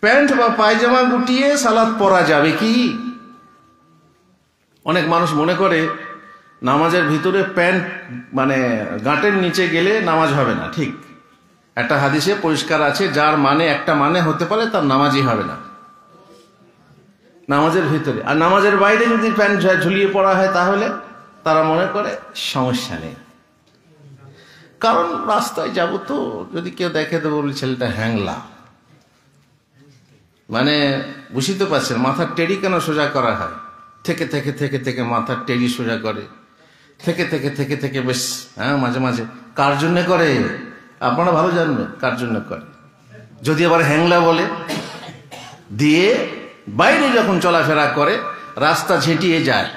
Pant বা পায়জামা গুটিয়ে সালাত পড়া যাবে কি? অনেক মানুষ মনে করে নামাজের ভিতরে প্যান্ট মানে গাঁটের নিচে গেলে নামাজ হবে না। ঠিক, একটা হাদিসে পরিষ্কার আছে, যার মানে একটা মানে হতে পারে তার নামাজই হবে না নামাজের ভিতরে। আর নামাজের বাইরে যদি প্যান্ট ঝুলিয়ে পড়া হয় তাহলে তারা মনে করে সমস্যা নেই, কারণ রাস্তায় যাব তো যদি কেউ দেখে তো বলি ছেলেটা হ্যাংলা। মানে বুঝতে পারছেন মাথার টেরি কেন সোজা করা হয়? থেকে থেকে থেকে থেকে মাথার টেরি সোজা করে, থেকে থেকে থেকে থেকে বেশ মাঝে মাঝে কার জন্য করে আপনারা ভালো জানবেন কার জন্য করে। যদি আবার হ্যাংলা বলে দিয়ে বাইরে যখন চলাফেরা করে রাস্তা ঝেঁটিয়ে যায়।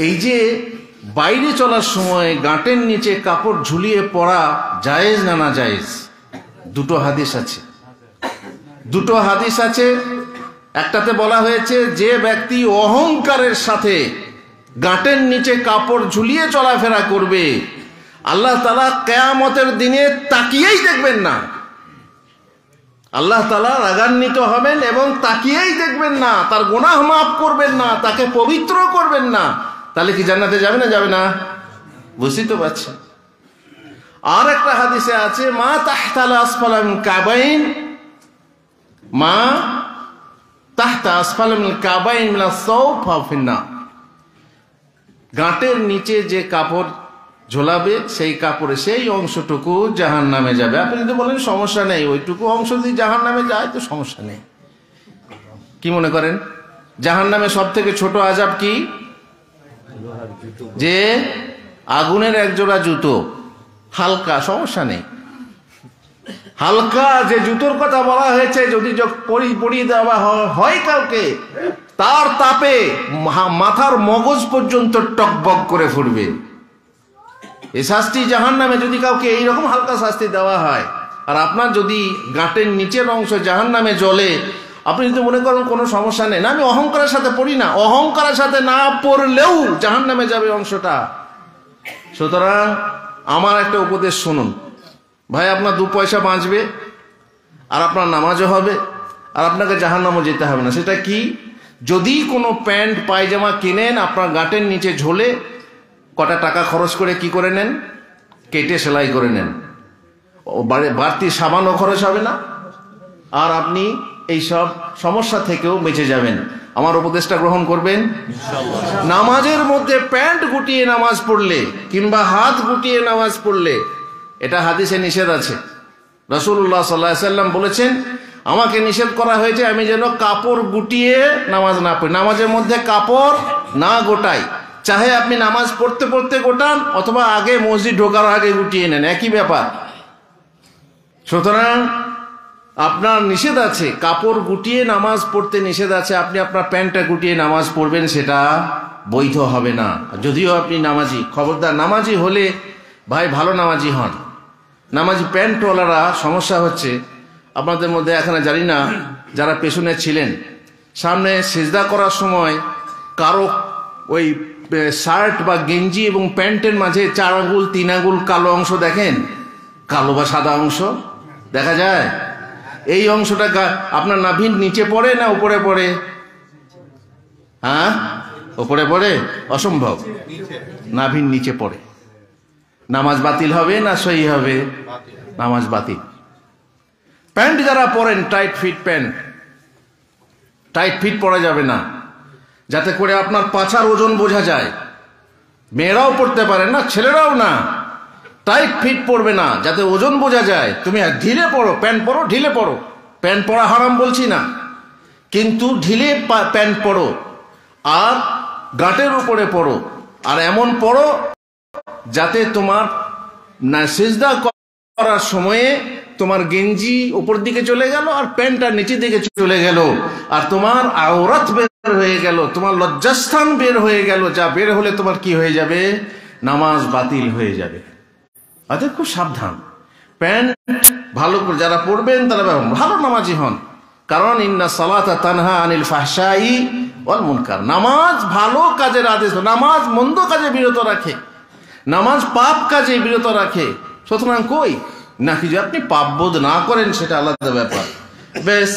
এই যে বাইরে চলার সময় গাঁটের নিচে কাপড় ঝুলিয়ে পড়া জায়েজ না না জায়েজ? দুটো হাদিস আছে, দুটো হাদিস আছে। একটাতে বলা হয়েছে যে ব্যক্তি অহংকারের সাথে গাঁটের নিচে কাপড় ঝুলিয়ে চলাফেরা করবে আল্লাহ তাআলা কিয়ামতের দিনে তাকিয়েই দেখবেন না। আল্লাহ তাআলা রাগান্বিত হবেন এবং তাকিয়েই দেখবেন না, তার গুনাহ মাফ করবেন না, তাকে পবিত্র করবেন না। তাহলে কি জান্নাতে যাবে না যাবে না? বুঝতেই তো পারছেন। আর একটা হাদিসে আছে মা তাহতাল আসফালা মিন কাবাইন, মা তাহতা আসফালা মিন কাবাইন মিনাস সাওব ফাফিন্না। গাঁটের নিচে যে কাপড় ঝোলাবে সেই কাপড়ে সেই অংশটুকু জাহান্নামে যাবে। আপনি যদি বলেন সমস্যা নেই, ওইটুকু অংশ যদি জাহান্নামে যায় তো সমস্যা নেই। কি মনে করেন জাহান্নামে সব থেকে ছোট আযাব কি? যে আগুনের একজোড়া জুতো, হালকা, সমস্যা নেই। হালকা যে জুতোর কথা বলা হয়েছে যদি পরিয়ে দেওয়া হয় কাউকে, তার তাপে মাথার মগজ পর্যন্ত টকবক করে ফুটবে। এই শাস্তি জাহান্নামে যদি কাউকে এইরকম হালকা শাস্তি দেওয়া হয়, আর আপনার যদি গাঁটের নিচের অংশ জাহান্নামে জ্বলে, আপনি যদি মনে করেন কোনো সমস্যা নেই, না আমি অহংকারের সাথে পড়ি না, অহংকারের সাথে না পড়লেও জাহান্নামে যাবে অংশটা। সুতরাং আমার একটা উপদেশ শুনুন ভাই, আপনার 2 পয়সা বাঁচবে আর আপনার নামাজও হবে আর আপনাকে জাহান্নামও যেতে হবে না। সেটা কি? যদি কোনো প্যান্ট পায়জামা কিনেন আপনার গাঁটের নিচে ঝোলে, কটা টাকা খরচ করে কি করে নেন, কেটে সেলাই করে নেন, বাড়তি সাবানও খরচ হবে না, আর আপনি এই সব সমস্যা থেকেও বেঁচে যাবেন। আমার উপদেশটা গ্রহণ করবেন ইনশাআল্লাহ। নামাজের মধ্যে প্যান্ট গুটিয়ে নামাজ পড়লে কিংবা হাত গুটিয়ে নামাজ পড়লে এটা হাদিসে নিষেধ আছে। রাসূলুল্লাহ সাল্লাল্লাহু আলাইহি ওয়াসাল্লাম বলেছেন আমাকে নিষেধ করা হয়েছে আমি যেন কাপড় গুটিয়ে নামাজ না পড়ি, নামাজের মধ্যে কাপড় না গোটাই। চাহে আপনি নামাজ পড়তে পড়তে গোটান অথবা আগে মসজিদ ঢোকার আগে গুটিয়ে নেন, একই ব্যাপার। সুতরাং আপনার নিষেধ আছে, কাপড় গুটিয়ে নামাজ পড়তে নিষেধ আছে। আপনি আপনার প্যান্টটা গুটিয়ে নামাজ পড়বেন, সেটা বৈধ হবে না। যদিও আপনি নামাজি, খবরদার নামাজি হলে ভাই ভালো নামাজি হন। নামাজি প্যান্টওয়ালারা সমস্যা হচ্ছে আপনাদের মধ্যে, এখানে জানি না যারা পেছনে ছিলেন, সামনে সিজদা করার সময় কারো ওই শার্ট বা গেঞ্জি এবং প্যান্টের মাঝে 4 আঙ্গুল 3 আঙ্গুল কালো অংশ দেখেন, কালো বা সাদা অংশ দেখা যায়। এই অংশটা আপনার নাভির নিচে পড়ে না উপরে পড়ে? উপরে পড়ে? অসম্ভব, নাভির নিচে পড়ে। নামাজ বাতিল হবে না সহি হবে? নামাজ বাতিল। প্যান্ট যারা পরেন tight fit pant, tight fit পরা যাবে না, যাতে করে আপনার পাছার ওজন বোঝা যায়। মেয়েরাও পড়তে পারে না, ছেলেরাও না, টাইট ফিট পড়বে না যাতে ওজন বোঝা যায়। তুমি ঢিলে পড়ো, প্যান্ট পরো, ঢিলে পড়ো। প্যান্ট পরা হারাম বলছি না, কিন্তু ঢিলে প্যান্ট পরো আর গাঁটের উপরে পড়ো, আর এমন পড়ো যাতে তোমার সিজদা করার সময়ে তোমার গেঞ্জি উপর দিকে চলে গেল আর প্যান্টটা নিচের দিকে চলে গেল, আর তোমার আওরাত বের হয়ে গেল, তোমার লজ্জাস্থান বের হয়ে গেল। যা বের হলে তোমার কি হয়ে যাবে? নামাজ বাতিল হয়ে যাবে। অতএব খুব সাবধান। প্যান্ট ভালো করে যারা পড়বেন তারা ভালো নামাজি হন, কারণ ইন্না সালাতা তানহা আনিল ফাহশাই ওয়াল মুনকার। নামাজ ভালো কাজের আদেশ, নামাজ মন্দ কাজে বিরত রাখে, নামাজ পাপ কাজে বিরত রাখে। সুতরাং কই নাকি যে আপনি পাপ বোধ না করেন সেটা আলাদা ব্যাপার, বেশ